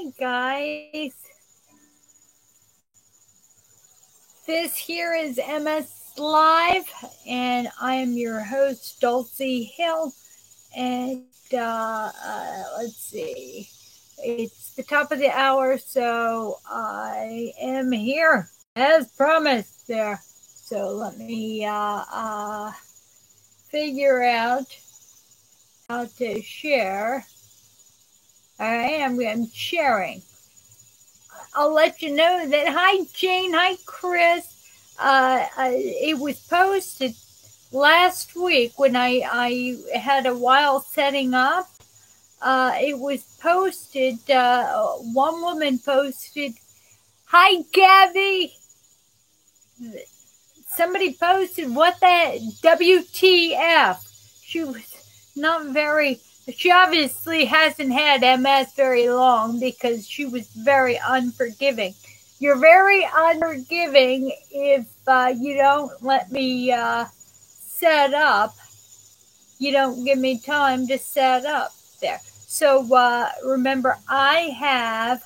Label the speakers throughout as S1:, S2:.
S1: Hi guys, this here is MS Live and I am your host Dulcie Hill, and let's see, it's the top of the hour, so I am here as promised there. So let me figure out how to share. I'm sharing. I'll let you know that. Hi, Jane. Hi, Chris. It was posted last week when I had a while setting up. It was posted. One woman posted, "Hi, Gabby." Somebody posted, "What the WTF?" She was not very. She obviously hasn't had MS very long because she was very unforgiving. You're very unforgiving if you don't let me set up. You don't give me time to set up there. So remember, I have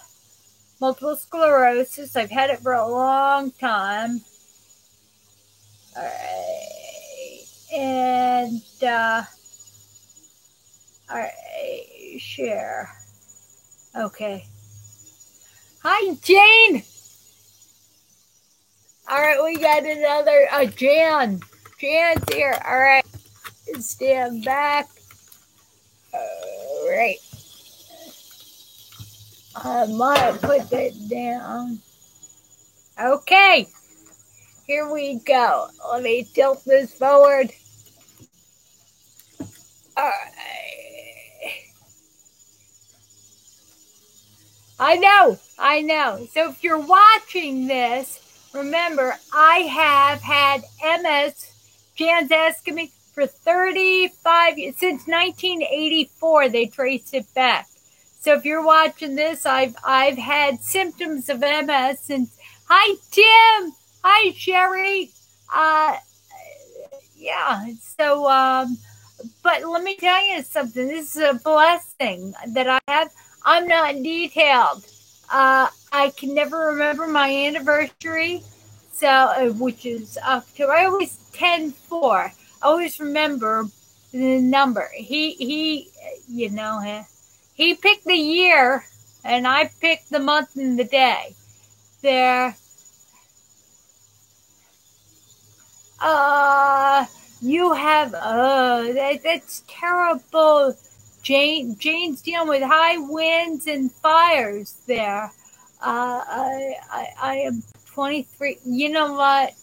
S1: multiple sclerosis. I've had it for a long time. All right. And all right, share. Okay. Hi, Jane. All right, we got another Jan. Jan's here. All right, stand back. All right. I might put that down. Okay. Here we go. Let me tilt this forward. All right. I know. So if you're watching this, remember, I have had MS, Jan's asking me, for 35 years. Since 1984, they traced it back. So if you're watching this, I've had symptoms of MS since. Hi, Tim. Hi, Sherry. Yeah. So, but let me tell you something. This is a blessing that I have. I'm not detailed. I can never remember my anniversary, so which is October. I always 10-4. I always remember the number. He picked the year, and I picked the month and the day. There. You have that's terrible. Jane's dealing with high winds and fires there. I am 23. You know what?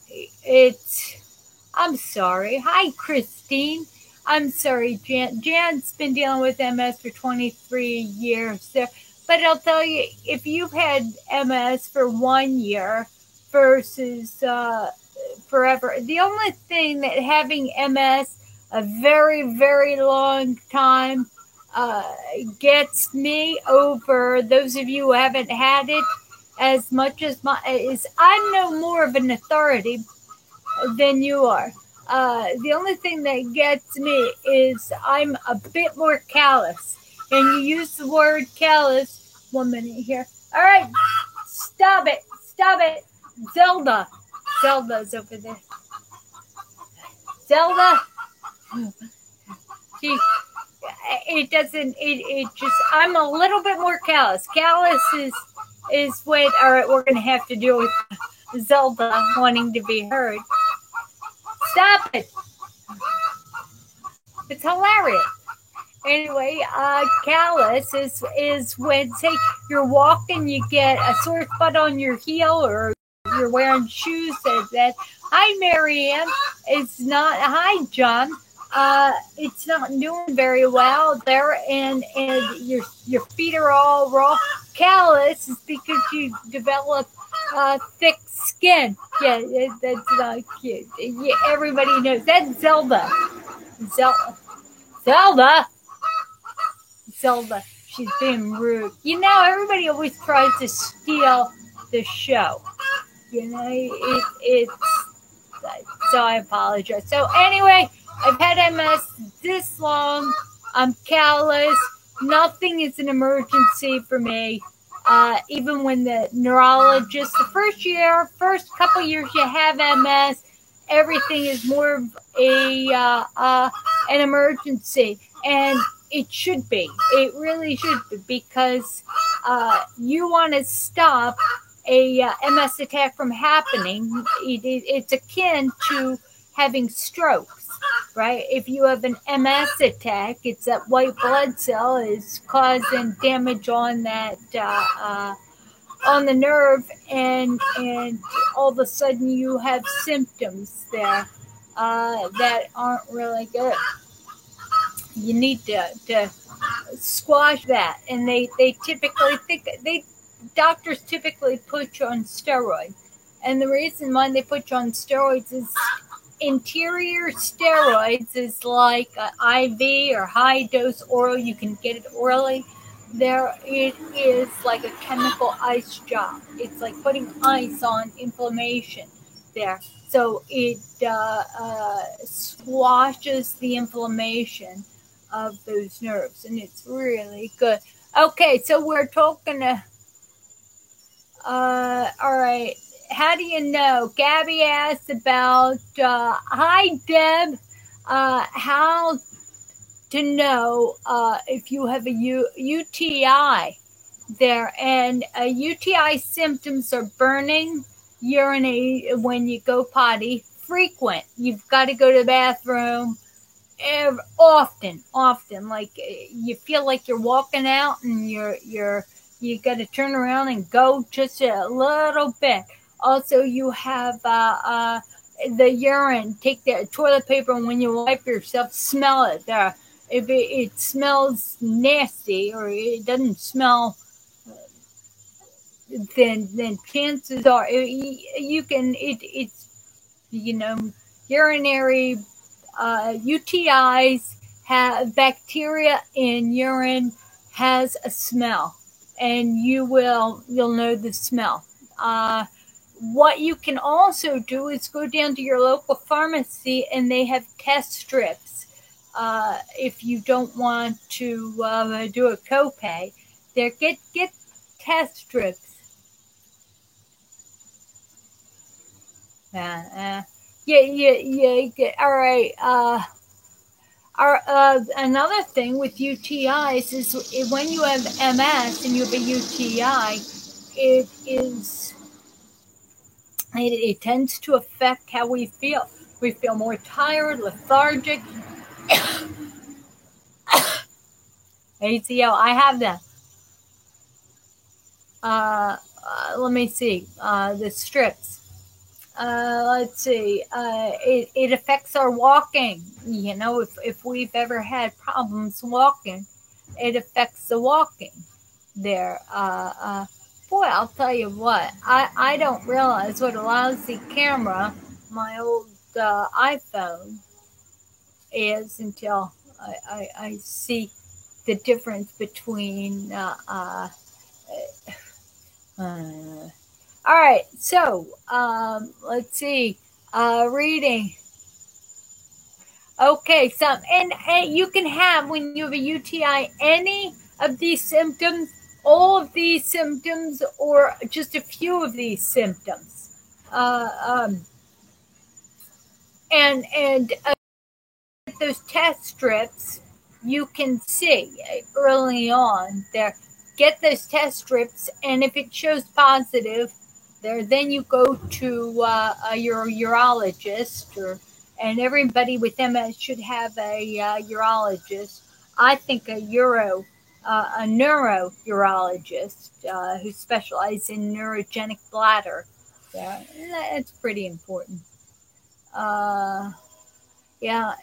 S1: I'm sorry. Hi, Christine. I'm sorry, Jan. Jan's been dealing with MS for 23 years there. But I'll tell you, if you've had MS for 1 year versus forever, the only thing that having MS a very, very long time gets me over those of you who haven't had it as much as I'm no more of an authority than you are. The only thing that gets me is I'm a bit more callous. And you use the word callous. 1 minute here. All right. Stop it. Zelda's over there. Zelda. I'm a little bit more callous. Callous is when, all right, we're going to have to deal with Zelda wanting to be heard. Stop it. It's hilarious. Anyway, callous is when, say, you're walking, you get a sore spot on your heel, or you're wearing shoes that hi, Marianne. It's not, hi, John. It's not doing very well there, and your feet are all raw. Callous is because you develop thick skin. Yeah, that's not cute. Yeah, everybody knows that's Zelda. Zelda, she's being rude. You know, everybody always tries to steal the show. You know, it's so I apologize. So anyway, I've had MS this long. I'm callous. Nothing is an emergency for me. Even when the neurologist, the first couple years you have MS, everything is more of an emergency, and it should be. It really should be, because you want to stop a MS attack from happening. It's akin to having strokes, right? If you have an MS attack, it's that white blood cell is causing damage on that on the nerve, and all of a sudden you have symptoms there that aren't really good. You need to squash that, and they typically think doctors typically put you on steroids, and the reason why they put you on steroids is interior steroids is like IV or high dose oral. You can get it orally. There, it is like a chemical ice job. It's like putting ice on inflammation there. So it squashes the inflammation of those nerves, and it's really good. Okay, so we're talking to. All right. How do you know? Gabby asked about. Hi, Deb. How to know if you have a UTI there, and UTI symptoms are burning, urinate when you go potty, frequent. You've got to go to the bathroom often, like you feel like you're walking out and you got to turn around and go just a little bit. Also, you have the urine. Take the toilet paper, and when you wipe yourself, smell it there. If it smells nasty or it doesn't smell, then chances are you can. It's urinary UTIs have bacteria in urine has a smell, and you'll know the smell. What you can also do is go down to your local pharmacy, and they have test strips. If you don't want to do a copay, there get test strips. Yeah. All right. Another thing with UTIs is when you have MS and you have a UTI, it tends to affect how we feel. We feel more tired, lethargic. ACL, I have that. Let me see. The strips. Let's see. It affects our walking. If we've ever had problems walking, it affects the walking there. Boy, I'll tell you what. I don't realize what a lousy camera my old iPhone is until I see the difference between. All right, so let's see. Reading. Okay, so and you can have, when you have a UTI, any of these symptoms, all of these symptoms, or just a few of these symptoms. And those test strips, you can see early on there. Get those test strips, and if it shows positive, then you go to your urologist, and everybody with MS should have a urologist. I think a neurourologist who specializes in neurogenic bladder. Yeah, that's pretty important. Yeah,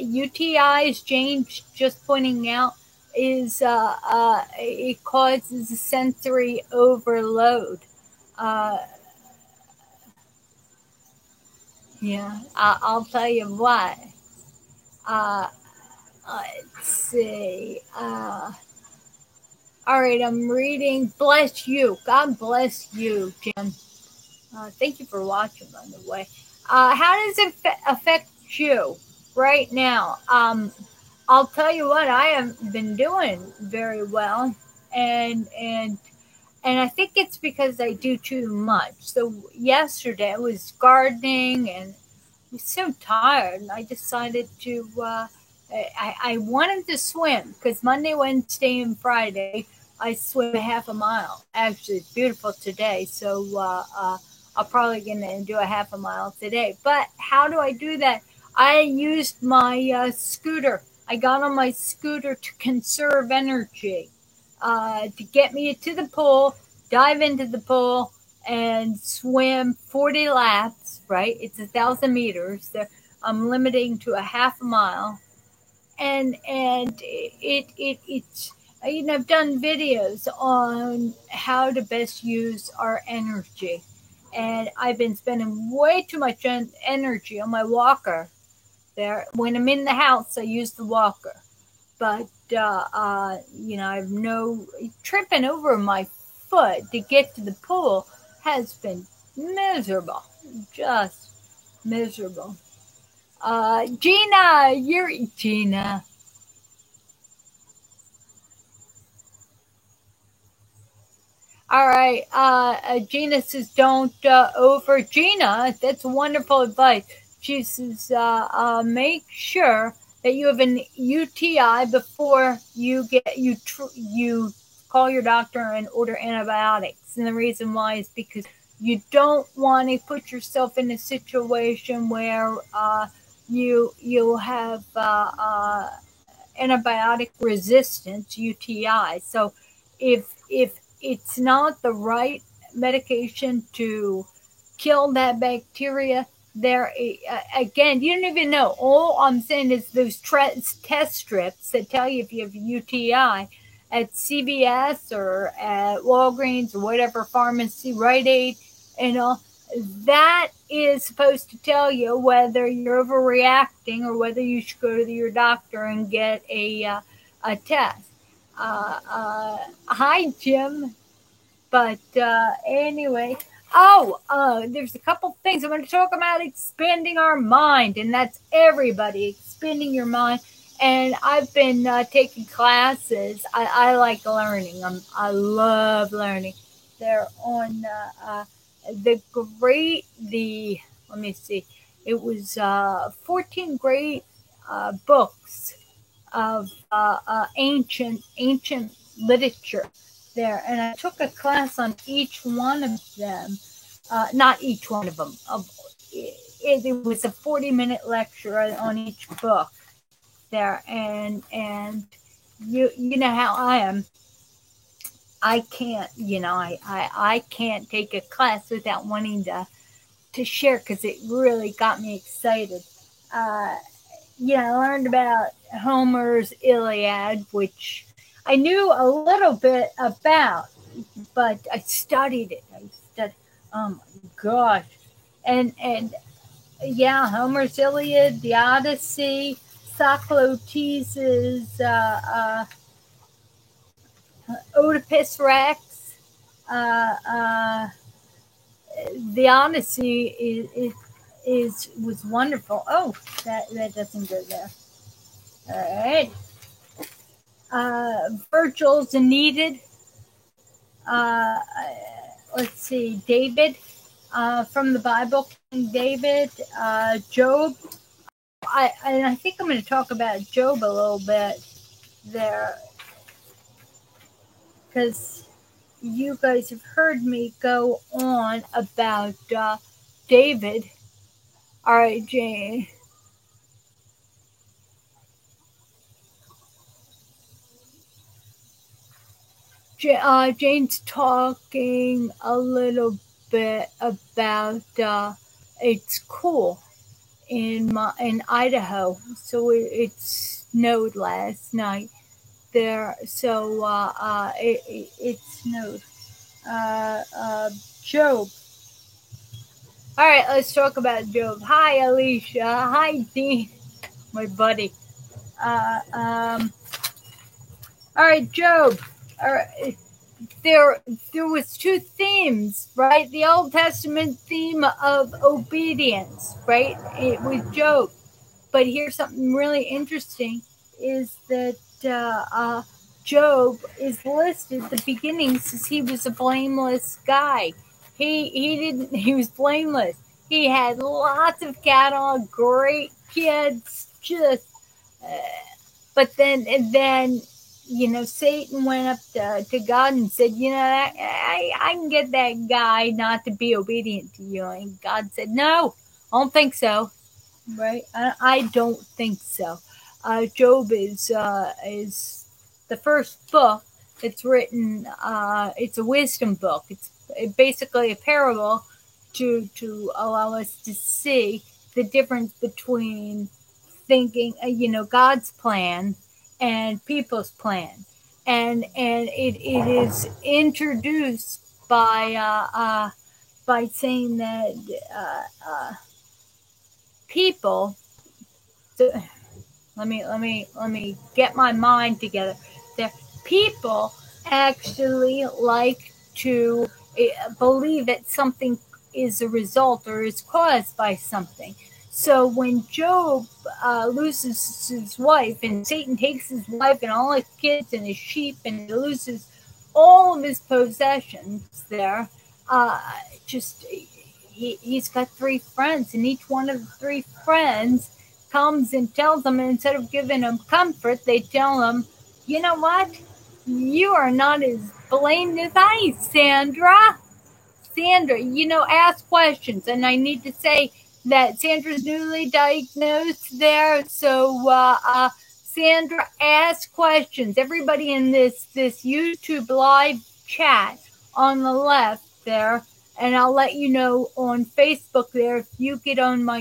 S1: UTIs, James just pointing out, is it causes a sensory overload. Yeah, I'll tell you what. Let's see. All right, I'm reading. Bless you. God bless you, Jim. Thank you for watching, by the way. How does it affect you right now? I'll tell you what, I have been doing very well, and And I think it's because I do too much. So yesterday I was gardening and I was so tired, and I decided to. I wanted to swim because Monday, Wednesday, and Friday I swim a half a mile. Actually, it's beautiful today, so I'm probably gonna do a half a mile today. But how do I do that? I used my scooter. I got on my scooter to conserve energy, to get me to the pool, dive into the pool, and swim 40 laps, right? It's 1,000 meters. I'm limiting to a half a mile. And it's, I've done videos on how to best use our energy. And I've been spending way too much energy on my walker there. When I'm in the house, I use the walker. But, I've no tripping over my foot to get to the pool has been miserable, just miserable. Gina, you're Gina. All right. Gina says, don't over Gina. That's wonderful advice. She says, make sure that you have an UTI before you call your doctor and order antibiotics. And the reason why is because you don't want to put yourself in a situation where you'll have antibiotic resistance UTI. So if it's not the right medication to kill that bacteria, there again, you don't even know. All I'm saying is those test strips that tell you if you have UTI at CVS or at Walgreens or whatever pharmacy, Rite Aid, you know, that is supposed to tell you whether you're overreacting or whether you should go to your doctor and get a test. Hi, Jim. But anyway, there's a couple things I want to talk about expanding our mind, and that's everybody expanding your mind. And I've been taking classes. I like learning. I love learning. They're on the let me see. It was 14 great books of ancient literature there, and I took a class on each one of them. Not each one of them. It was a 40-minute lecture on each book there, and you know how I am. I can't, I can't take a class without wanting to share because it really got me excited. I learned about Homer's Iliad, which I knew a little bit about, but I studied it. Oh my gosh. And yeah, Homer's Iliad, the Odyssey, Sophocles' Oedipus Rex, uh, uh, the Odyssey was wonderful. Oh, that doesn't go there. All right. Virgil's Aeneid. Let's see, David from the Bible, King David, Job. I think I'm going to talk about Job a little bit there because you guys have heard me go on about David. All right, Jane. Jane's talking a little bit about it's cool in Idaho, so it snowed last night there. So it snowed. Job. All right, let's talk about Job. Hi, Alicia. Hi, Dean, my buddy. Uh, um, all right, Job. All right. There was two themes, right? The Old Testament theme of obedience, right? It was Job. But here's something really interesting: is that Job is listed at the beginning says he was a blameless guy. He was blameless. He had lots of cattle, great kids, just but then Satan went up to God and said, I can get that guy not to be obedient to you. And God said, no, I don't think so. Right? I don't think so. Job is the first book that's written. It's a wisdom book. It's basically a parable to allow us to see the difference between thinking, God's plan and people's plan, and it is introduced by saying that people. So, let me get my mind together. There, people actually like to believe that something is a result or is caused by something. So when Job loses his wife, and Satan takes his wife and all his kids and his sheep, and he loses all of his possessions there, he's got 3 friends, and each one of the 3 friends comes and tells him, and instead of giving him comfort, they tell him, you know what? You are not as blamed as I, Sandra. Sandra, ask questions. And I need to say that Sandra's newly diagnosed there. So, Sandra, ask questions. Everybody in this YouTube live chat on the left there, and I'll let you know on Facebook there, if you get on my,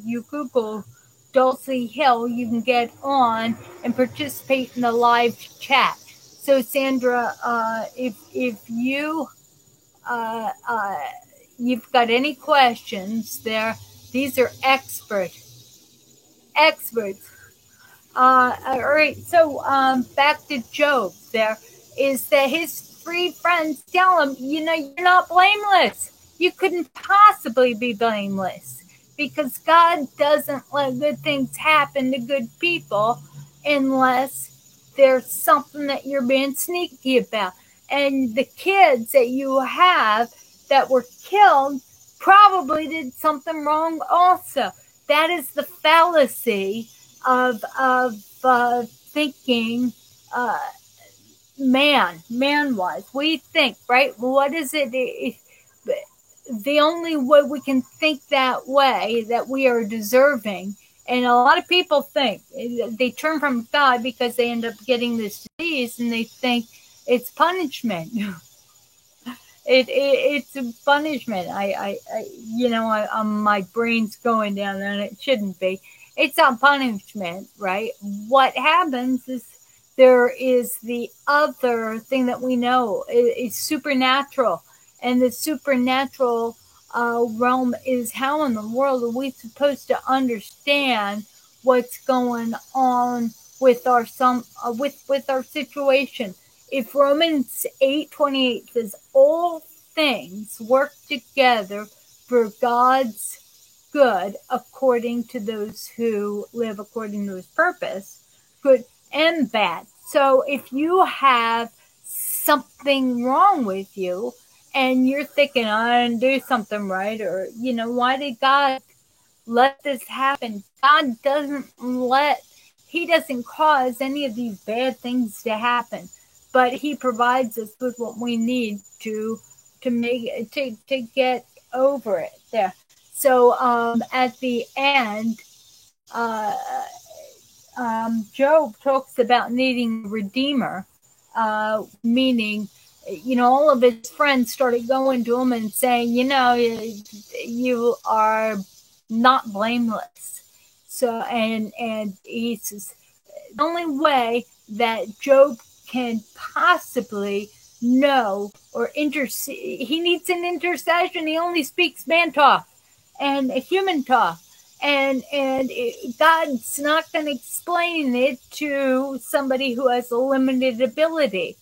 S1: you Google Dulcie Hill, you can get on and participate in the live chat. So Sandra, if you, you've got any questions there, these are experts. All right, so back to Job there, is that his 3 friends tell him, you're not blameless. You couldn't possibly be blameless, because God doesn't let good things happen to good people unless there's something that you're being sneaky about. And the kids that you have that were killed probably did something wrong also. That is the fallacy of thinking man-wise. We think, right? What is it? The only way we can think that way, that we are deserving, and a lot of people think, they turn from God because they end up getting this disease, and they think it's punishment. It's a punishment. My brain's going down there, and it shouldn't be. It's a punishment, right? What happens is there is the other thing that we know is supernatural. And the supernatural realm is, how in the world are we supposed to understand what's going on with our with our situation? If Romans 8:28 says all things work together for God's good according to those who live according to his purpose, good and bad. So if you have something wrong with you, and you're thinking, I didn't do something right, or, why did God let this happen? God he doesn't cause any of these bad things to happen, but he provides us with what we need to get over it there. So, at the end, Job talks about needing a redeemer, meaning, all of his friends started going to him and saying, you are not blameless. So, and he says, the only way that Job can possibly know or intercede, he needs an intercession. He only speaks man talk and human talk. And God's not going to explain it to somebody who has a limited ability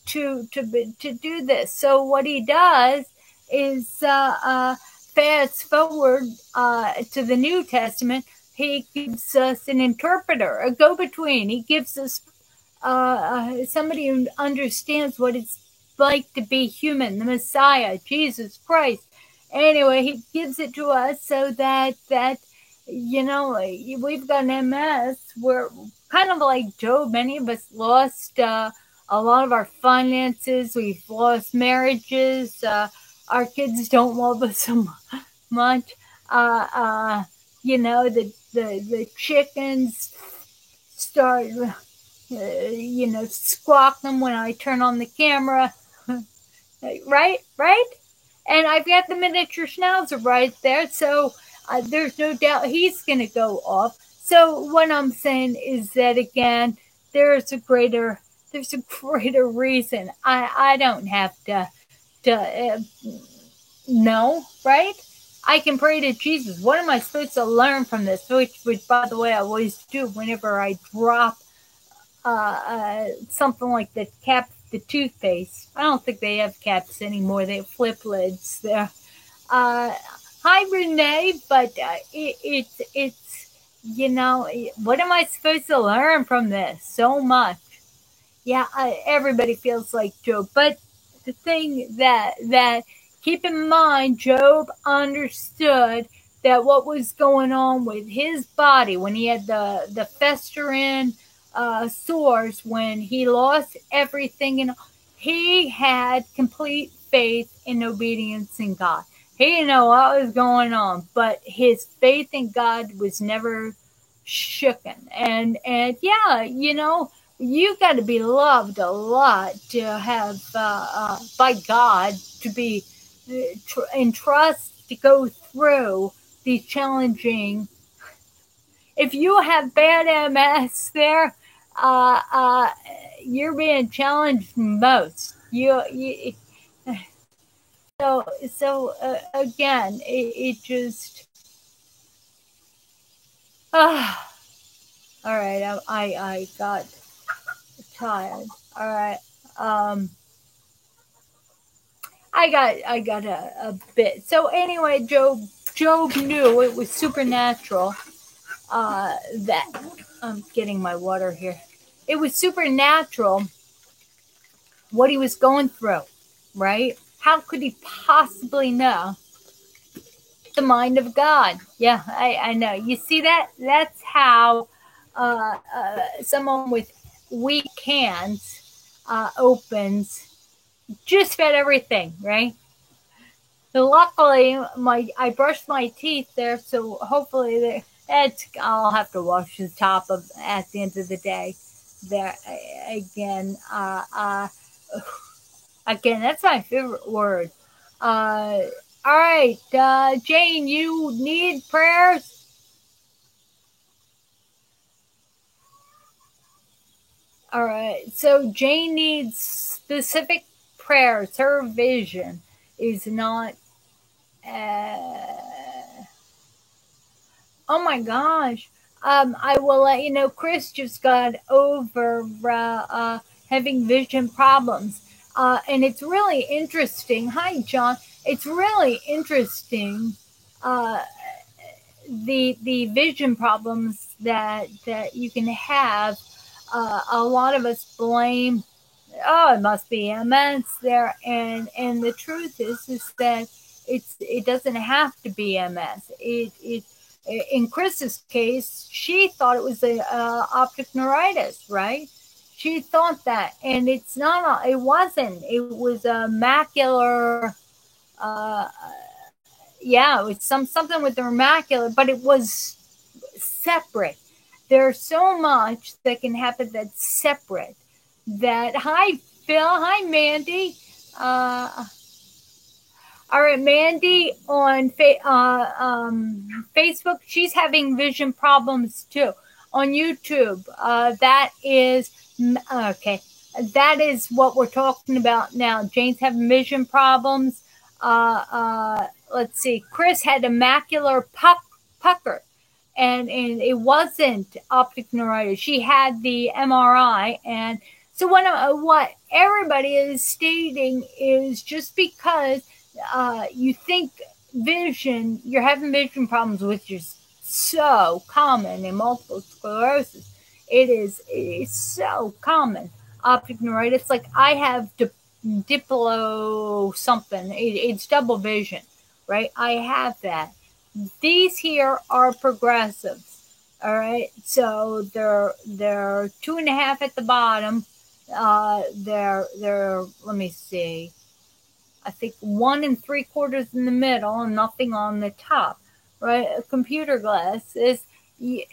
S1: to do this. So what he does is fast forward to the New Testament. He gives us an interpreter, a go-between. He gives us somebody who understands what it's like to be human, the Messiah, Jesus Christ. Anyway, he gives it to us so that we've got MS. We're kind of like Job. Many of us lost a lot of our finances. We've lost marriages. Our kids don't love us so much. The chickens start, squawking when I turn on the camera. Right? And I've got the miniature schnauzer right there, so there's no doubt he's going to go off. So what I'm saying is that, again, there's a greater reason. I don't have to know, right? I can pray to Jesus. What am I supposed to learn from this? Which, by the way, I always do whenever I drop something like the toothpaste. I don't think they have caps anymore. They have flip lids there. Hi, Renee, but it's what am I supposed to learn from this? So much. Yeah, everybody feels like Job, but the thing that keep in mind, Job understood that what was going on with his body when he had the festering sores, when he lost everything, and he had complete faith and obedience in God. He didn't know what was going on, but his faith in God was never shooken. And yeah, you got to be loved a lot to have by God to be entrusted to go through these challenging. If you have bad MS there, you're being challenged most. So again, it just. All right, I got tired. All right. I got a bit. So anyway, Job knew it was supernatural. That I'm getting my water here. It was supernatural what he was going through, right? How could he possibly know the mind of God? Yeah, I know. You see that? That's how someone with weak hands opens just about everything, right? So luckily, I brushed my teeth there, so hopefully I'll have to wash the top of at the end of the day. There again, again, that's my favorite word. All right, Jane, you need prayers? All right, so Jane needs specific prayers. Her vision is not. Oh my gosh. I will let you know, Chris just got over having vision problems. And it's really interesting. Hi, John. It's really interesting. The vision problems that you can have. A lot of us blame, it must be MS there. And the truth is that it doesn't have to be MS. In Chris's case, she thought it was optic neuritis, right? She thought that, and it's not. It wasn't. It was a macular. Yeah, it was something with the macular, but it was separate. There's so much that can happen that's separate. Hi, Phil. Hi, Mandy. All right, Mandy on Facebook, she's having vision problems too. On YouTube, that is okay. That is what we're talking about now. Jane's having vision problems. Let's see. Chris had a macular pucker, and it wasn't optic neuritis. She had the MRI, and so what everybody is stating is just because you think you're having vision problems, which is so common in multiple sclerosis. It's so common. Optic neuritis, like I have diplo something. It's double vision, right? I have that. These here are progressives. All right, so they're 2.5 at the bottom. They're let me see. I think 1 3/4 in the middle and nothing on the top. Right, a computer glass is,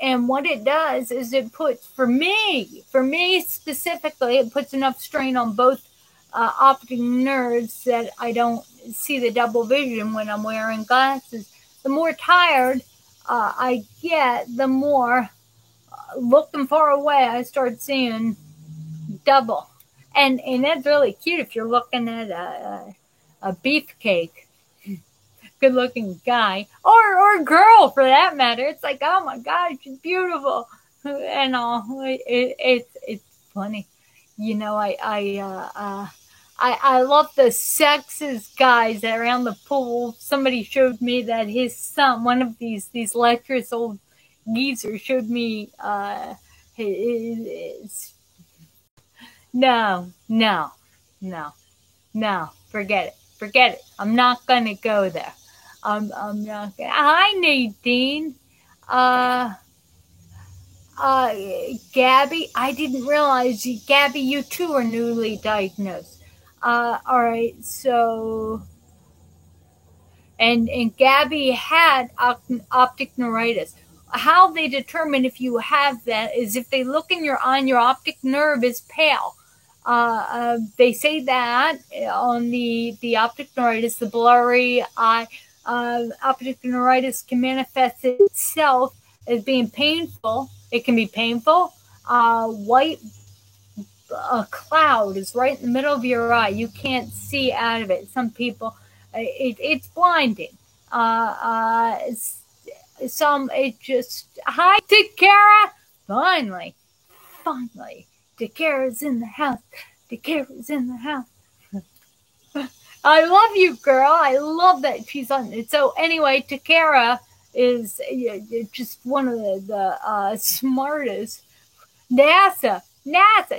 S1: and what it does is it puts for me specifically, it puts enough strain on both optic nerves that I don't see the double vision when I'm wearing glasses. The more tired I get, the more looking far away I start seeing double. And that's really cute if you're looking at a beefcake, good looking guy or girl for that matter. It's like, oh my God, she's beautiful and all. It's funny, you know. I love the sexist guys around the pool. Somebody showed me that his son, one of these lecherous old geezers, showed me his. No, no, no, no. Forget it. Forget it. I'm not gonna go there. I'm not gonna. Hi, Nadine. Uh, uh, Gabby. I didn't realize, Gabby, you too are newly diagnosed. All right. So, and Gabby had optic neuritis. How they determine if you have that is if they look in your eye and your optic nerve is pale. They say that on the optic neuritis, the blurry eye, optic neuritis can manifest itself as being painful. It can be painful. White cloud is right in the middle of your eye. You can't see out of it. Some people, it's blinding. Some, it just, hi, Takara. Finally, Takara's in the house. Takara's in the house. I love you, girl. I love that she's on it. So anyway, Takara is just one of the smartest. NASA.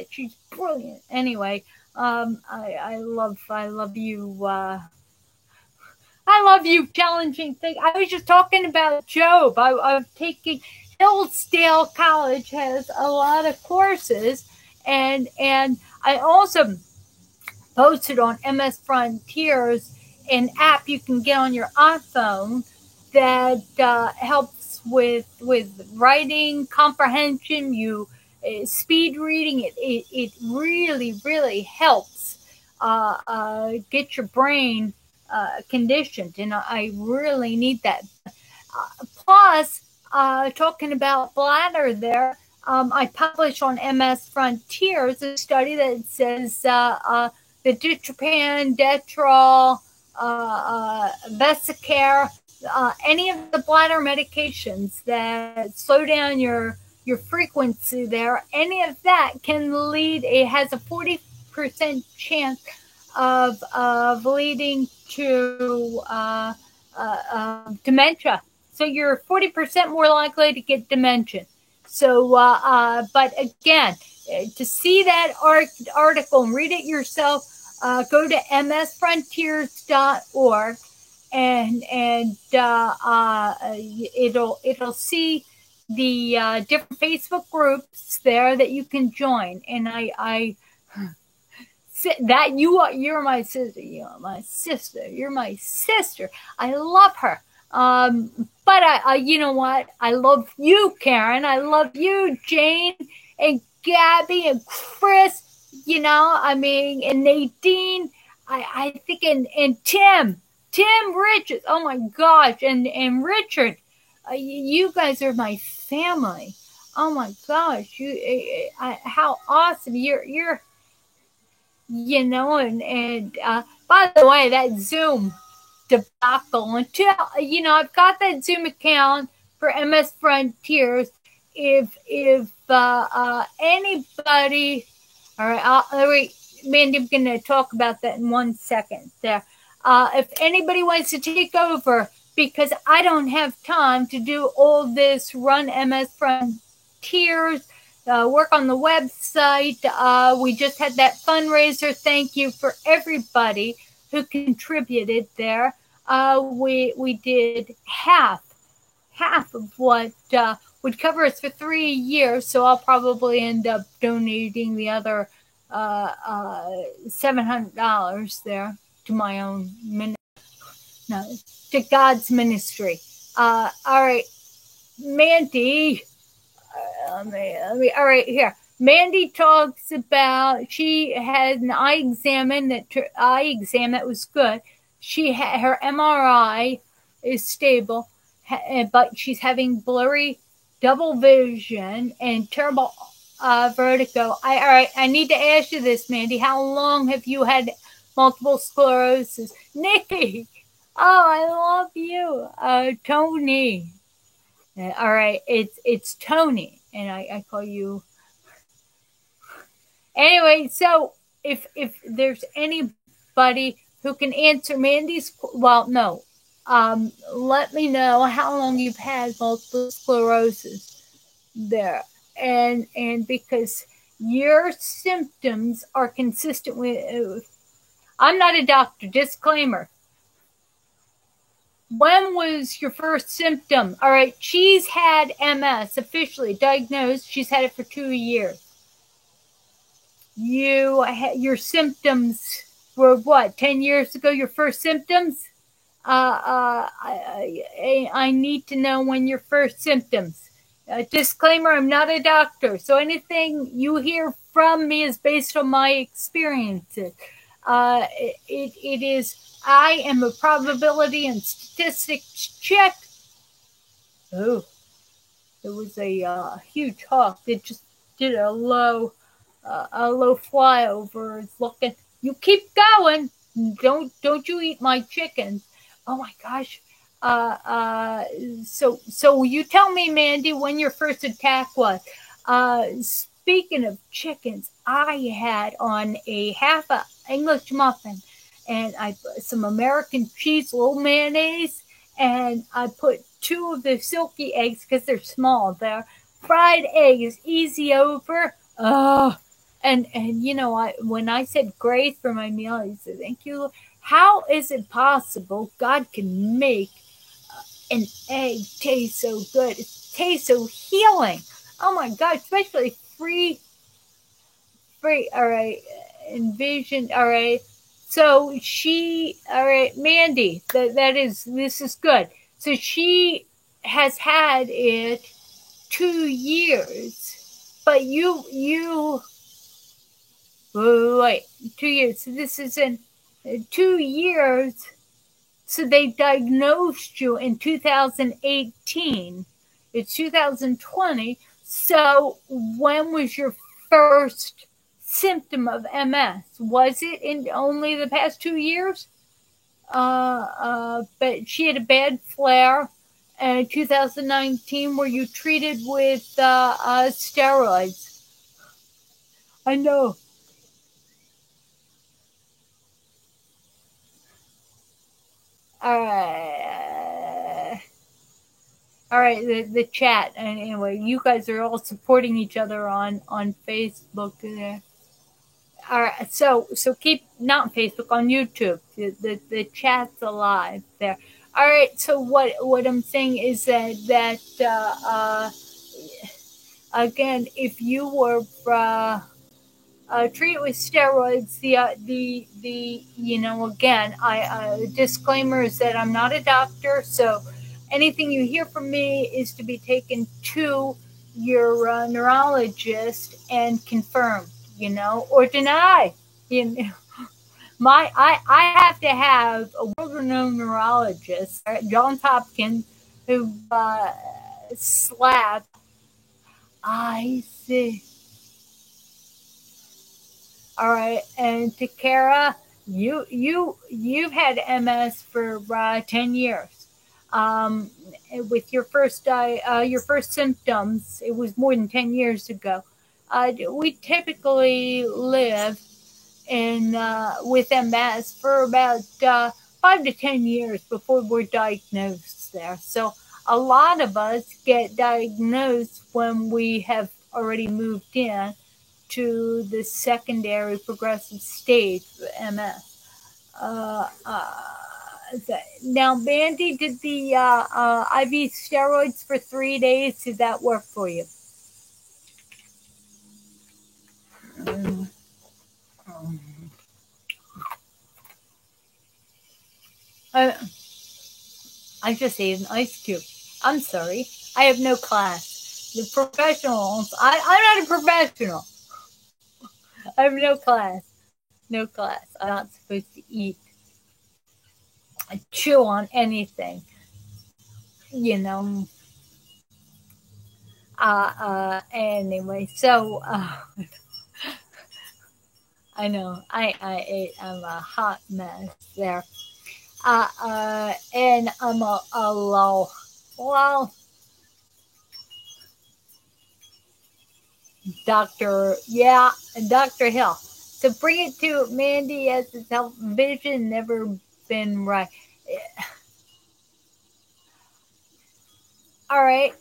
S1: She's brilliant. Anyway, I love you. I love you challenging things. I was just talking about Job. I'm taking Hillsdale College has a lot of courses, and I also posted on MS Frontiers an app you can get on your iPhone that helps with writing comprehension. You speed reading. It really helps get your brain conditioned, and I really need that. Plus, talking about bladder there, I published on MS Frontiers a study that says the Ditropan, Detrol, Vesicare, any of the bladder medications that slow down your frequency there, any of that can lead, it has a 40% chance of leading to dementia. So you're 40% more likely to get dementia. So, but again, to see that article and read it yourself, go to msfrontiers.org, and it'll see the different Facebook groups there that you can join. And I that you're my sister. You're my sister. You're my sister. I love her. But I, you know what? I love you, Karen. I love you, Jane, and Gabby, and Chris. You know, I mean, and Nadine. I think, and Tim Richards. Oh my gosh, and Richard. You guys are my family. Oh my gosh, how awesome you're. You know, and by the way, that Zoom debacle, until, you know, I've got that Zoom account for MS Frontiers. If anybody, all right, Mandy, I'm going to talk about that in 1 second there. If anybody wants to take over, because I don't have time to do all this, run MS Frontiers, work on the website. We just had that fundraiser. Thank you for everybody who contributed there. We did half of what would cover us for 3 years. So I'll probably end up donating the other $700 there to my own to God's ministry. All right, Mandy. All right, here. Mandy talks about she had an eye exam that was good. She had her MRI is stable, but she's having blurry double vision and terrible vertigo. All right, I need to ask you this, Mandy. How long have you had multiple sclerosis? Nikki, oh, I love you. Tony. All right, it's Tony, and I call you. Anyway, so if there's anybody who can answer Mandy's, well, no, let me know how long you've had multiple sclerosis there, and because your symptoms are consistent with. I'm not a doctor. Disclaimer. When was your first symptom? All right, she's had MS officially diagnosed. She's had it for 2 years. Your symptoms were what? 10 years ago, your first symptoms? I need to know when your first symptoms. Disclaimer, I'm not a doctor, so anything you hear from me is based on my experiences. It is, I am a probability and statistics check. Oh, there was a huge hawk that just did a low flyover. It's looking. You keep going. Don't you eat my chickens? Oh my gosh. So you tell me, Mandy, when your first attack was. Speaking of chickens, I had on a half a English muffin, and I put some American cheese, a little mayonnaise, and I put 2 of the silky eggs because they're small. They're fried eggs, easy over. Oh, and you know, when I said grace for my meal, I said thank you. How is it possible God can make an egg taste so good? It tastes so healing. Oh my God, especially free. All right, envision. All right. So all right, Mandy, this is good. So she has had it 2 years, but you, wait, 2 years. So this is in 2 years. So they diagnosed you in 2018. It's 2020. So when was your first symptom of MS? Was it in only the past 2 years? But she had a bad flare in 2019. Were you treated with steroids? I know. All right, the chat. And anyway, you guys are all supporting each other on Facebook there. All right, so keep not Facebook, on YouTube. The chat's alive there. All right, so what I'm saying is that again, if you were treated with steroids, the you know, again, I disclaimer is that I'm not a doctor, so anything you hear from me is to be taken to your neurologist and confirmed, you know, or deny. You know, I have to have a world-renowned neurologist, Johns Hopkins, who slapped. I see. All right, and Takara, you've had MS for 10 years. With your first symptoms, it was more than 10 years ago. We typically live in with MS for about 5 to 10 years before we're diagnosed there. So a lot of us get diagnosed when we have already moved in to the secondary progressive stage of MS. Now, Mandy, did the IV steroids for 3 days, did that work for you? I just ate an ice cube. I'm sorry. I have no class. The professionals, I'm not a professional. I have no class. No class. I'm not supposed to eat. I chew on anything. You know. Anyway, so I know I'm a hot mess there. And I'm a low. Well, Dr. Hill. So bring it to Mandy as his health vision never been right. All right.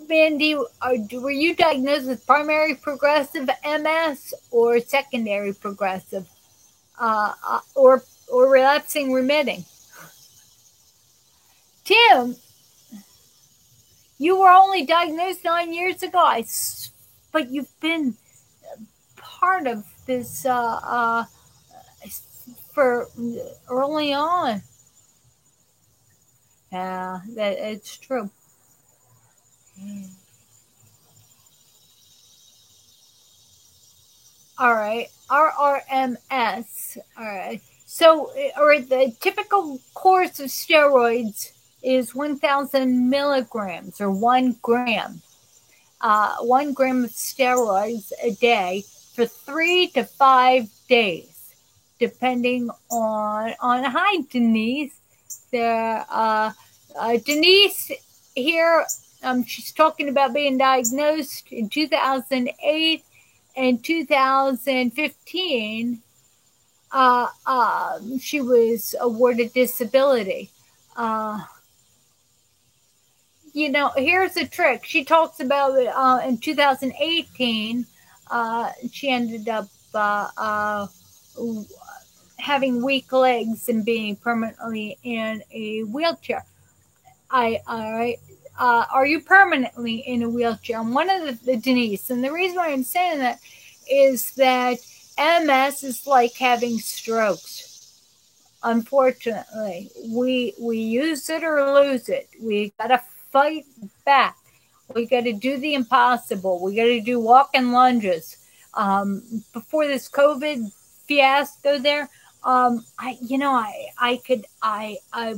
S1: Mandy, were you diagnosed with primary progressive MS or secondary progressive, or relapsing remitting? Tim, you were only diagnosed 9 years ago, but you've been part of this for early on. Yeah, it's true. All right, RRMS. All right. So, the typical course of steroids is 1,000 milligrams or 1 gram. 1 gram of steroids a day for 3 to 5 days, depending on. Hi, Denise. Denise here. She's talking about being diagnosed in 2008 and 2015. She was awarded disability. Here's the trick. She talks about in 2018, she ended up having weak legs and being permanently in a wheelchair. Are you permanently in a wheelchair? I'm one of the Denise, and the reason why I'm saying that is that MS is like having strokes. Unfortunately, we use it or lose it. We gotta fight back. We gotta do the impossible. We gotta do walking lunges. Before this COVID fiasco, there, I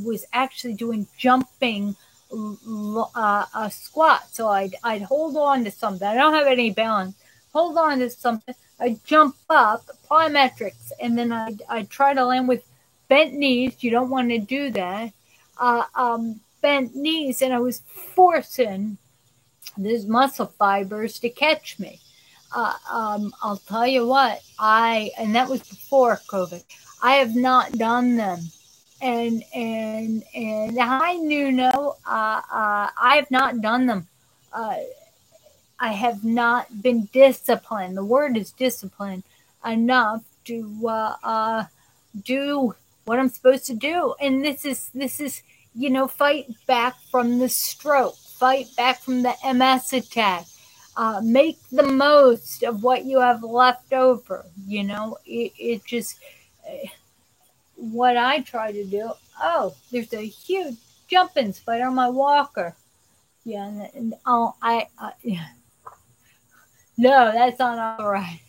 S1: was actually doing jumping a squat. So I'd hold on to something. I don't have any balance. Hold on to something. I'd jump up, plyometrics, and then I'd try to land with bent knees. You don't want to do that. Bent knees, and I was forcing those muscle fibers to catch me. I'll tell you what, and that was before COVID. I have not done them. And hi, Nuno. I have not done them. I have not been disciplined. The word is disciplined enough to do what I'm supposed to do. And this is fight back from the stroke, fight back from the MS attack. Make the most of what you have left over. It just what I try to do. Oh, there's a huge jumping spider on my walker. Yeah, yeah. No, that's not all right.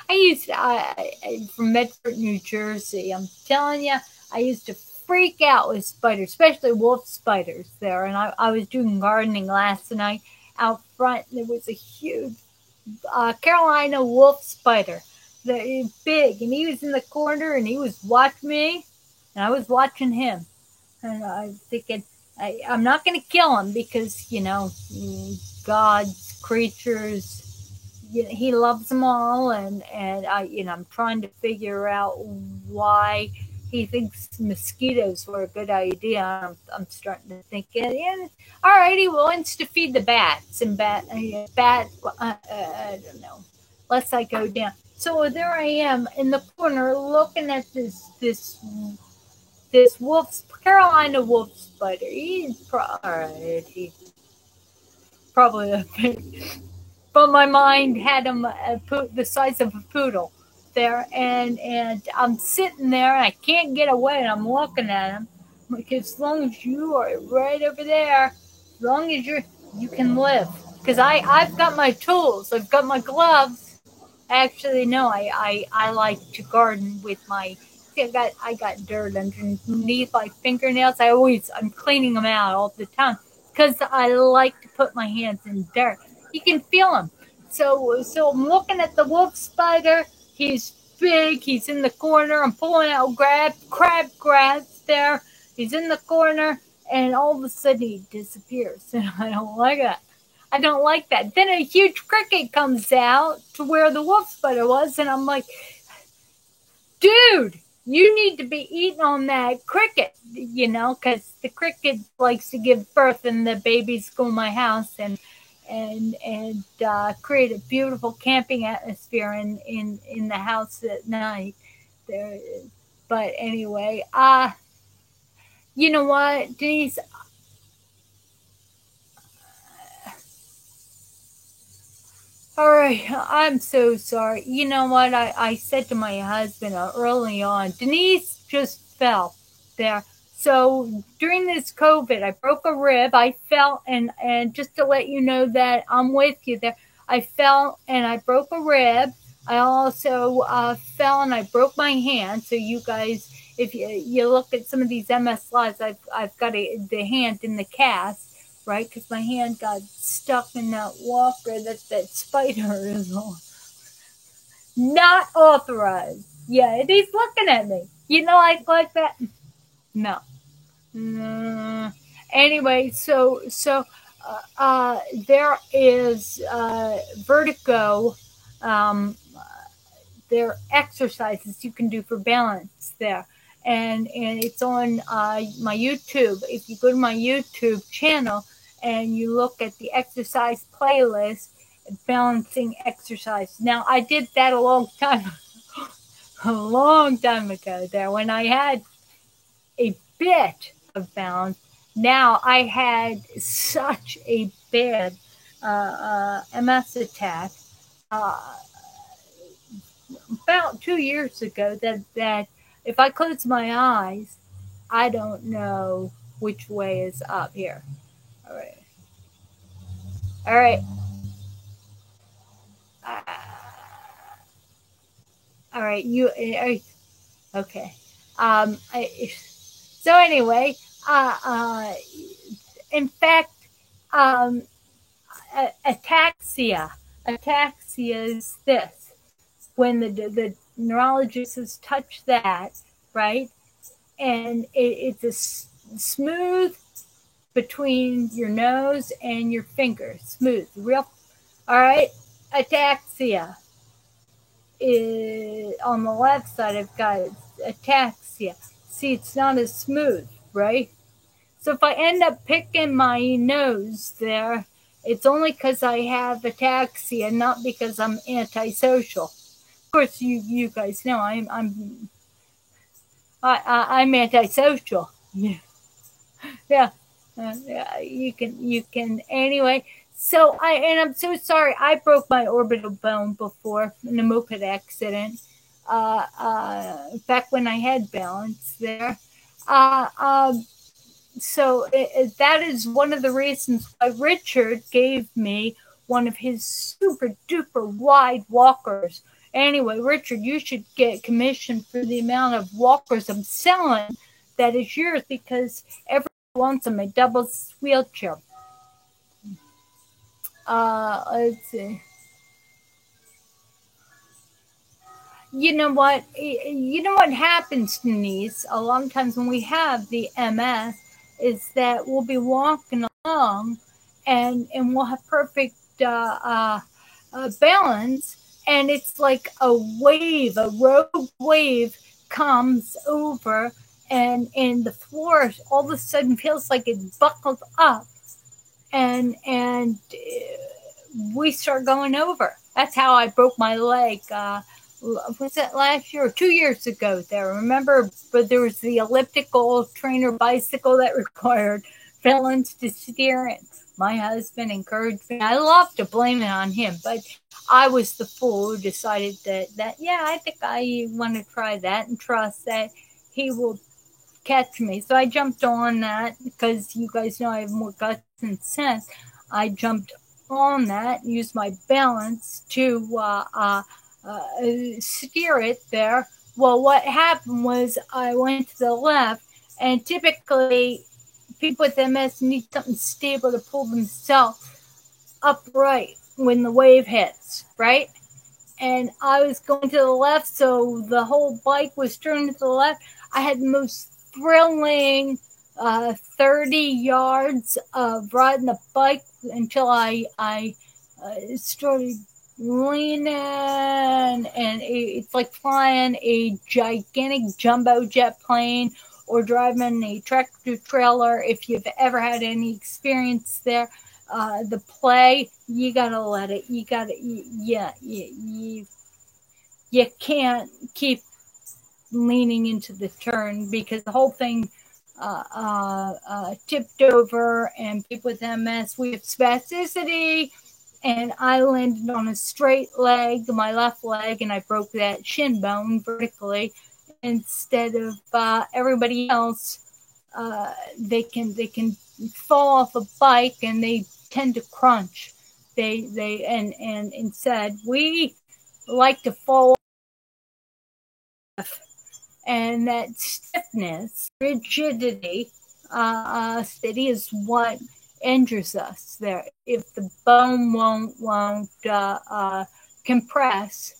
S1: I'm from Medford, New Jersey. I'm telling you, I used to freak out with spiders, especially wolf spiders there. And I was doing gardening last night out front. There was a huge Carolina wolf spider, big, and he was in the corner and he was watching me, and I was watching him. And I was thinking, I'm not going to kill him because, God's creatures, he loves them all, and I'm trying to figure out why he thinks mosquitoes were a good idea. I'm starting to think, yeah, all right, he wants to feed the bats and I don't know, lest I go down. So there I am in the corner looking at this Carolina wolf spider. All right, he's probably a big, but my mind had him the size of a poodle there, and I'm sitting there and I can't get away, and I'm looking at him. Like, as long as you are right over there, as long as you can live, because I've got my tools, I've got my gloves. Actually, no, I like to garden with my. I got dirt underneath my fingernails. I'm cleaning them out all the time because I like to put my hands in dirt. You can feel them. So I'm looking at the wolf spider. He's big. He's in the corner. I'm pulling out crab grabs there. He's in the corner, and all of a sudden he disappears. And I don't like that. I don't like that. Then a huge cricket comes out to where the wolf spider was, and I'm like, dude, you need to be eating on that cricket, because the cricket likes to give birth, and the babies go in my house and create a beautiful camping atmosphere in the house at night. There, but anyway, you know what, Denise? All right, I'm so sorry. You know what? I said to my husband early on, Denise just fell there. So during this COVID, I broke a rib. I fell, and just to let you know that I'm with you there, I fell and I broke a rib. I also fell and I broke my hand. So you guys, if you look at some of these MS slides, I've got the hand in the cast. Right, because my hand got stuck in that walker that spider is on. Not authorized. Yeah, and he's looking at me. Like that? No. Anyway, so there is vertigo. There are exercises you can do for balance there. And it's on my YouTube. If you go to my YouTube channel and you look at the exercise playlist, balancing exercise. Now, I did that a long time ago there when I had a bit of balance. Now, I had such a bad MS attack about 2 years ago that if I close my eyes, I don't know which way is up here. All right. All right. All right. Okay. So anyway, in fact, ataxia is this. When the neurologist has touched that, right? And it's a smooth between your nose and your fingers. Smooth. Real. All right. Ataxia. On the left side, I've got ataxia. See, it's not as smooth, right? So if I end up picking my nose there, it's only because I have ataxia, not because I'm antisocial. Of course, you guys know I'm antisocial. Yeah, yeah. You can anyway. So I'm so sorry. I broke my orbital bone before in a moped accident. Back when I had balance there. So that is one of the reasons why Richard gave me one of his super duper wide walkers. Anyway, Richard, you should get commission for the amount of walkers I'm selling that is yours, because everyone wants them, a double wheelchair. Let's see. You know what happens, Denise, a lot of times when we have the MS is that we'll be walking along and we'll have perfect balance, and it's like a rogue wave comes over, and the floor all of a sudden feels like it buckled up, and we start going over. That's how I broke my leg. Was that last year or 2 years ago there? Remember, but there was the elliptical trainer bicycle that required felons to steer it. My husband encouraged me. I love to blame it on him, but I was the fool who decided that yeah, I think I want to try that and trust that he will catch me. So I jumped on that because you guys know I have more guts than sense. I jumped on that, used my balance to steer it there. Well, what happened was I went to the left, and typically people with MS need something stable to pull themselves upright when the wave hits, right? And I was going to the left, so the whole bike was turned to the left. I had the most thrilling 30 yards of riding the bike until I started leaning, and it's like flying a gigantic jumbo jet plane or driving a tractor trailer. If you've ever had any experience there, the play, you gotta let it. You gotta, you can't keep leaning into the turn because the whole thing tipped over. And people with MS, we have spasticity, and I landed on a straight leg, my left leg, and I broke that shin bone vertically instead of everybody else. They can fall off a bike and they tend to crunch. And instead we like to fall off, and that stiffness, rigidity, steady is what injures us there. If the bone won't compress,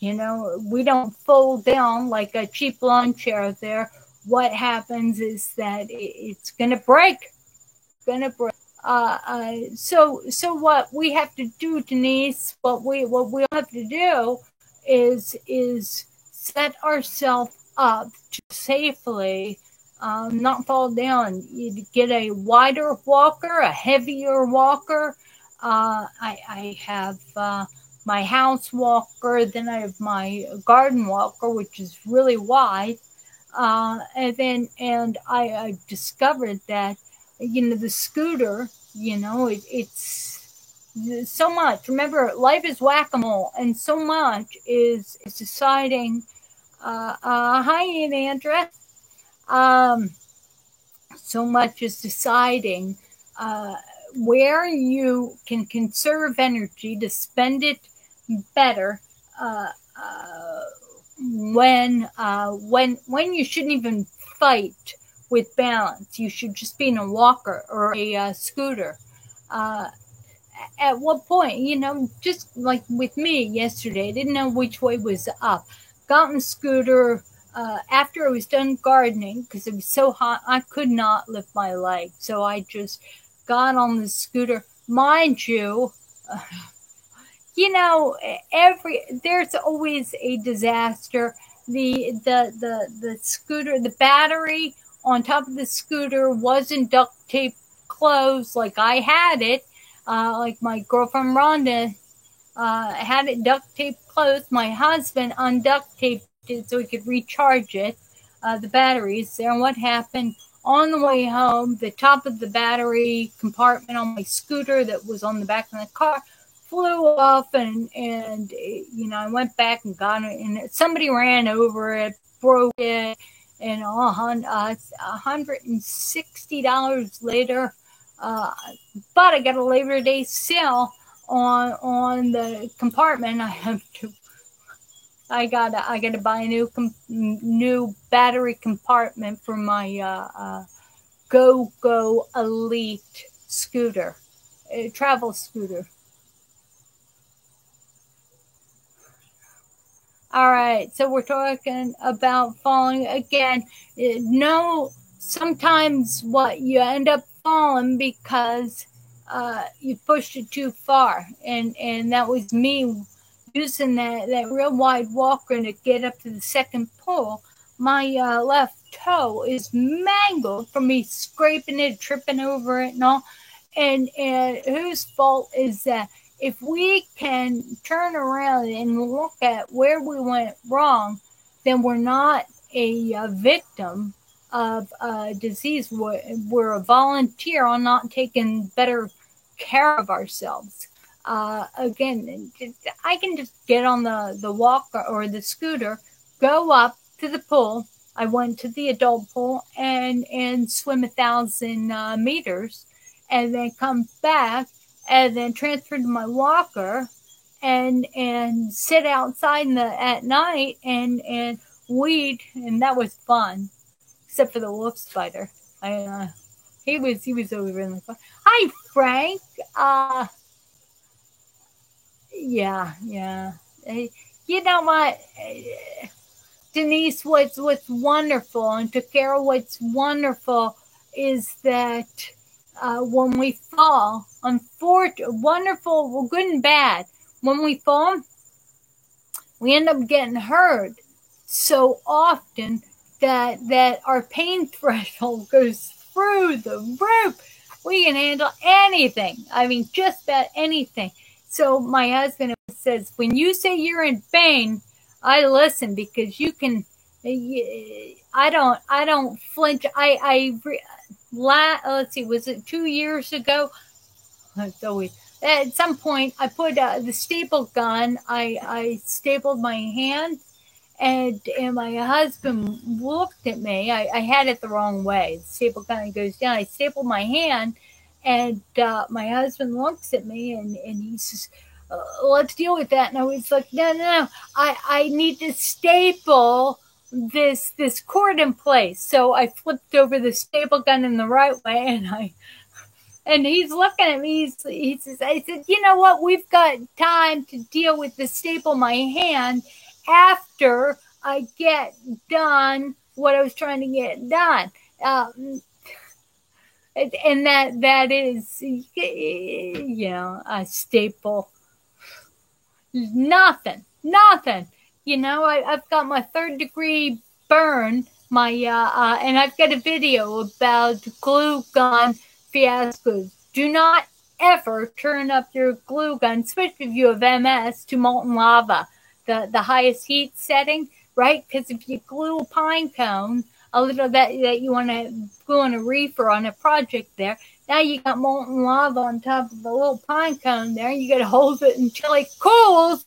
S1: we don't fold down like a cheap lawn chair there. What happens is that it's going to break. So what we have to do, Denise, what we have to do is set ourselves up to safely not fall down. You get a wider walker, a heavier walker. I have my house walker, then I have my garden walker, which is really wide. And I discovered that, the scooter, it's so much. Remember, life is whack-a-mole, and so much is deciding. Hi, Aunt Andra. So much is deciding where you can conserve energy to spend it better. When you shouldn't even fight with balance. You should just be in a walker or a scooter. At what point, just like with me yesterday, I didn't know which way was up. Got on the scooter after I was done gardening because it was so hot. I could not lift my leg. So I just got on the scooter. Mind you, there's always a disaster. The scooter, the battery on top of the scooter wasn't duct tape closed like I had it. Like my girlfriend Rhonda had it duct tape closed. My husband unduct taped it so he could recharge it, the batteries there. And what happened? On the way home, the top of the battery compartment on my scooter that was on the back of the car flew off, and I went back and got it, and somebody ran over it, broke it, and $160 later. But I got a Labor Day sale on the compartment. I gotta buy a new battery compartment for my Go Elite scooter, travel scooter. All right, so we're talking about falling again. No, sometimes what you end up falling because you pushed it too far, and that was me using that real wide walker to get up to the second pole. left toe is mangled from me scraping it, tripping over it and all. And whose fault is that? If we can turn around and look at where we went wrong, then we're not a victim of a disease. We're a volunteer on not taking better care of ourselves. Again, I can just get on the walker or the scooter, go up to the pool. I went to the adult pool and swim 1,000 meters, and then come back and then transfer to my walker and sit outside at night and weed, and that was fun, except for the wolf spider. He was over in the car. Hi, Frank. Yeah. You know what, Denise? What's wonderful, and Takara, what's wonderful is that when we fall, wonderful, well, good and bad. When we fall, we end up getting hurt so often that our pain threshold goes through the roof. We can handle anything. I mean, just about anything. So my husband says, when you say you're in pain, I listen, because you can. I don't flinch. Let's see, was it 2 years ago? It's always at some point I put the staple gun. I stapled my hand, and my husband looked at me. I had it the wrong way. The staple gun goes down. I stapled my hand, and my husband looks at me and he says, let's deal with that. And I was like, no. I need to staple this cord in place. So I flipped over the staple gun in the right way, and he's looking at me. He says, I said, you know what? We've got time to deal with the staple my hand after I get done what I was trying to get done. And that is, a staple. Nothing. I've got my 3rd-degree burn, and I've got a video about glue gun fiascos. Do not ever turn up your glue gun, especially if you have MS, to molten lava, the highest heat setting, right? Because if you glue a pine cone, a little that you want to glue on a reefer on a project there, now you got molten lava on top of the little pine cone there. You got to hold it until it cools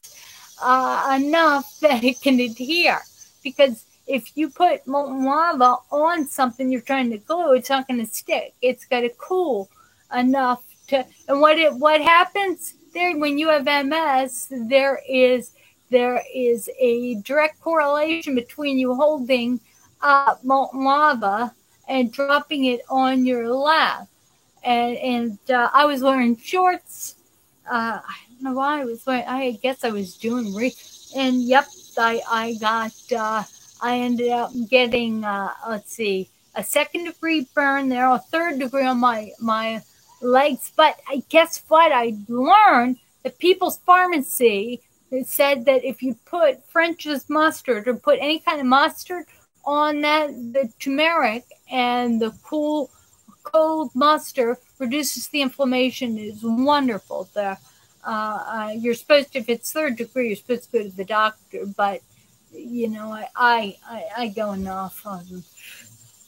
S1: enough that it can adhere. Because if you put molten lava on something you're trying to glue, it's not going to stick. It's got to cool enough to. And what happens there when you have MS? There is a direct correlation between you holding molten lava and dropping it on your lap. And I was wearing shorts. I don't know why I was wearing. I guess I was doing and yep, I ended up getting a 2nd-degree burn there, a 3rd degree on my legs. But I guess what I learned, that People's Pharmacy said that if you put French's mustard or put any kind of mustard on the turmeric, and the cold mustard reduces the inflammation, is wonderful there. You're supposed to, if it's 3rd degree, you're supposed to go to the doctor, but I go enough.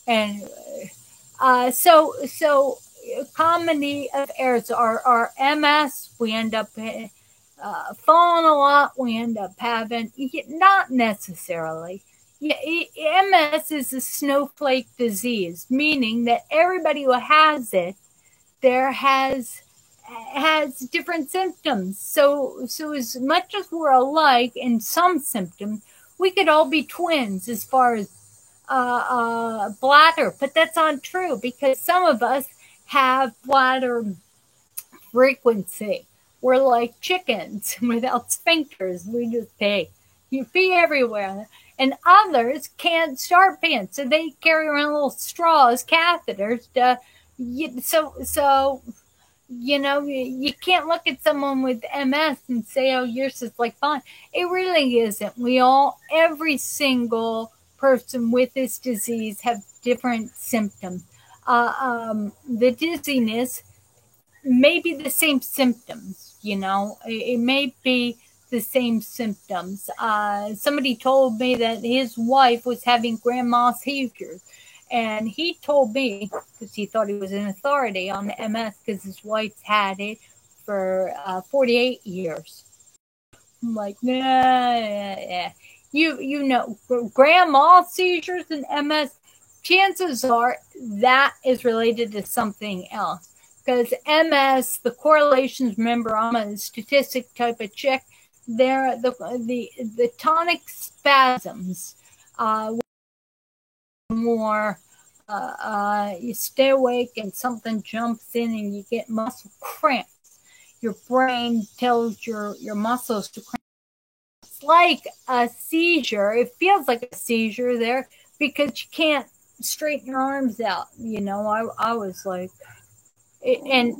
S1: Anyway, so comedy of errors. Our MS, we end up falling a lot. We end up having, not necessarily. MS is a snowflake disease, meaning that everybody who has it has different symptoms. So as much as we're alike in some symptoms, we could all be twins as far as bladder, but that's not true, because some of us have bladder frequency. We're like chickens without sphincters. We just pee. You pee everywhere. And others can't start peeing, so they carry around little straws, catheters. You can't look at someone with MS and say, oh, yours is like fine. It really isn't. Every single person with this disease have different symptoms. The dizziness may be the same symptoms, it may be the same symptoms. Somebody told me that his wife was having grand mal seizures, and he told me, because he thought he was an authority on MS because his wife's had it for 48 years. I'm like, nah. Grand mal seizures and MS, chances are that is related to something else. Because MS, the correlations, remember, I'm a statistic type of chick, the tonic spasms, more you stay awake and something jumps in and you get muscle cramps. Your brain tells your muscles to cramp. It's like a seizure. It feels like a seizure there because you can't straighten your arms out. I was like, and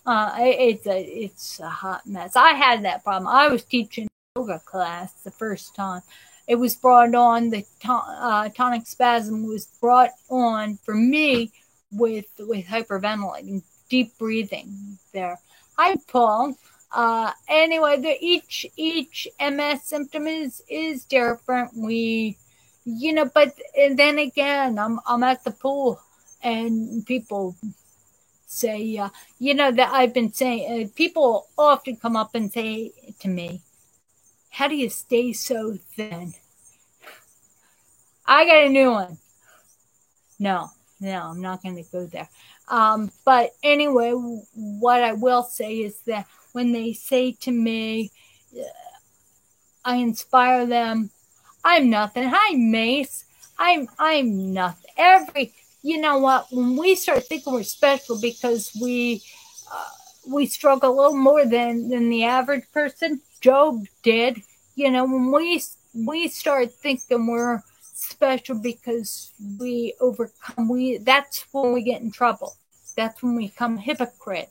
S1: it's a hot mess. I had that problem. I was teaching yoga class the first time. It was brought on, the tonic spasm was brought on for me with hyperventilating, deep breathing there. Hi, Paul. Anyway, each MS symptom is different. But and then again, I'm at the pool and people say, that I've been saying, people often come up and say to me, how do you stay so thin? I got a new one. No, I'm not going to go there. But anyway, what I will say is that when they say to me, I inspire them, I'm nothing. Hi, Mace. I'm nothing. You know what? When we start thinking we're special because we struggle a little more than the average person, Job did. When we start thinking we're special because we overcome, that's when we get in trouble. That's when we become hypocrite.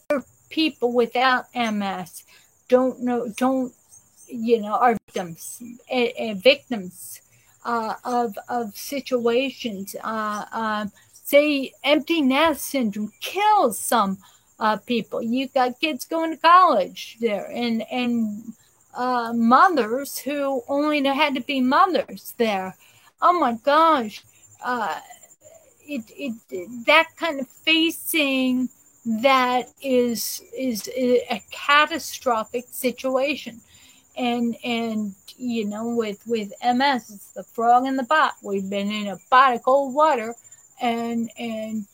S1: People without MS are victims of situations. Say empty nest syndrome kills some people. You got kids going to college there, and mothers who only had to be mothers there. Oh my gosh, that kind of facing that is a catastrophic situation. And with MS, it's the frog in the pot. We've been in a pot of cold water, and anyway,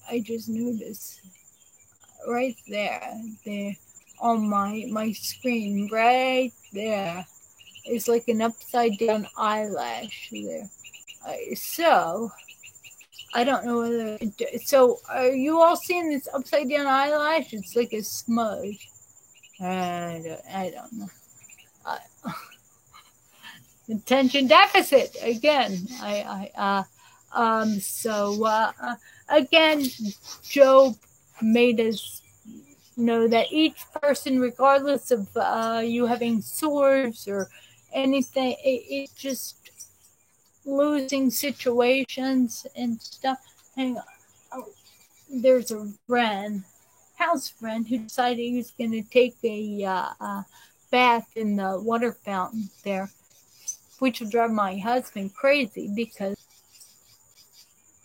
S1: I just noticed right there on my screen, right there, is like an upside down eyelash there. So I don't know whether. So, are you all seeing this upside down eyelash? It's like a smudge. I don't know. Attention deficit again. Again, Job made us know that each person, regardless of you having sores or anything, it just losing situations and stuff. Hang on. There's a house friend who decided he was going to take a bath in the water fountain there, which will drive my husband crazy because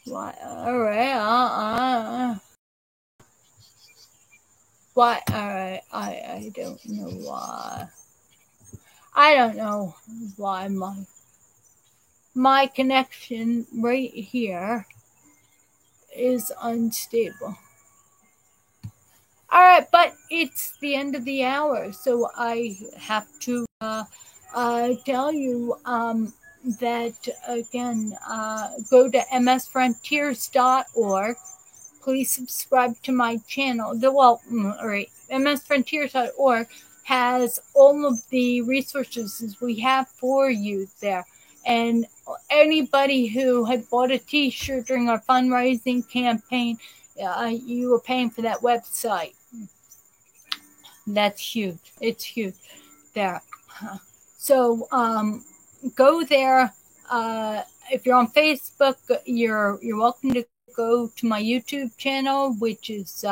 S1: why? All right, why? All right, I don't know why. I don't know why my connection right here is unstable. All right, but it's the end of the hour, so I have to tell you that again. Go to msfrontiers.org. Please subscribe to my channel. All right, msfrontiers.org has all of the resources we have for you there. And anybody who had bought a t-shirt during our fundraising campaign, you were paying for that website. That's huge. It's huge there. So go there. If you're on Facebook, you're welcome to go to my YouTube channel, which is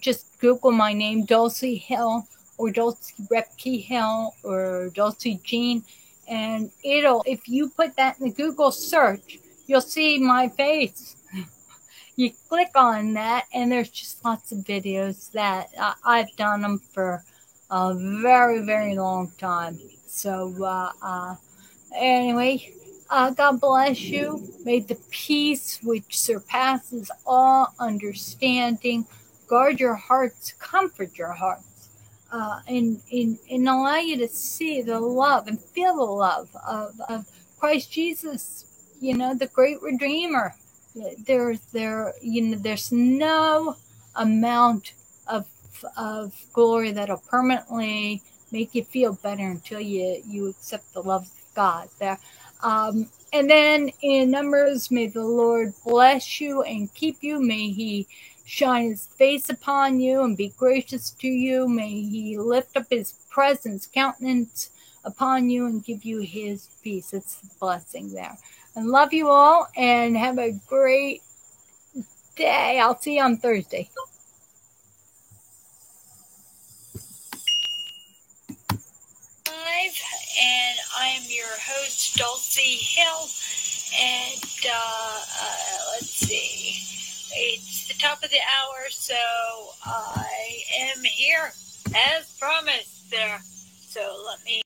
S1: just Google my name, Dulcie Hill, or Dulcie Repke Hill, or Dulcie Jean, and if you put that in the Google search, you'll see my face. You click on that, and there's just lots of videos that I've done them for a very, very long time. So anyway, God bless you. May the peace which surpasses all understanding guard your hearts, comfort your hearts, and allow you to see the love and feel the love of Christ Jesus, the great Redeemer. There's no amount of glory that'll permanently make you feel better until you accept the love of God there. And then in Numbers, may the Lord bless you and keep you. May He shine His face upon you and be gracious to you. May He lift up His presence, countenance upon you, and give you His peace. It's the blessing there. I love you all, and have a great day. I'll see you on Thursday. Live, and I am your host, Dulcie Hill, and let's see, it's the top of the hour, so I am here as promised there. So let me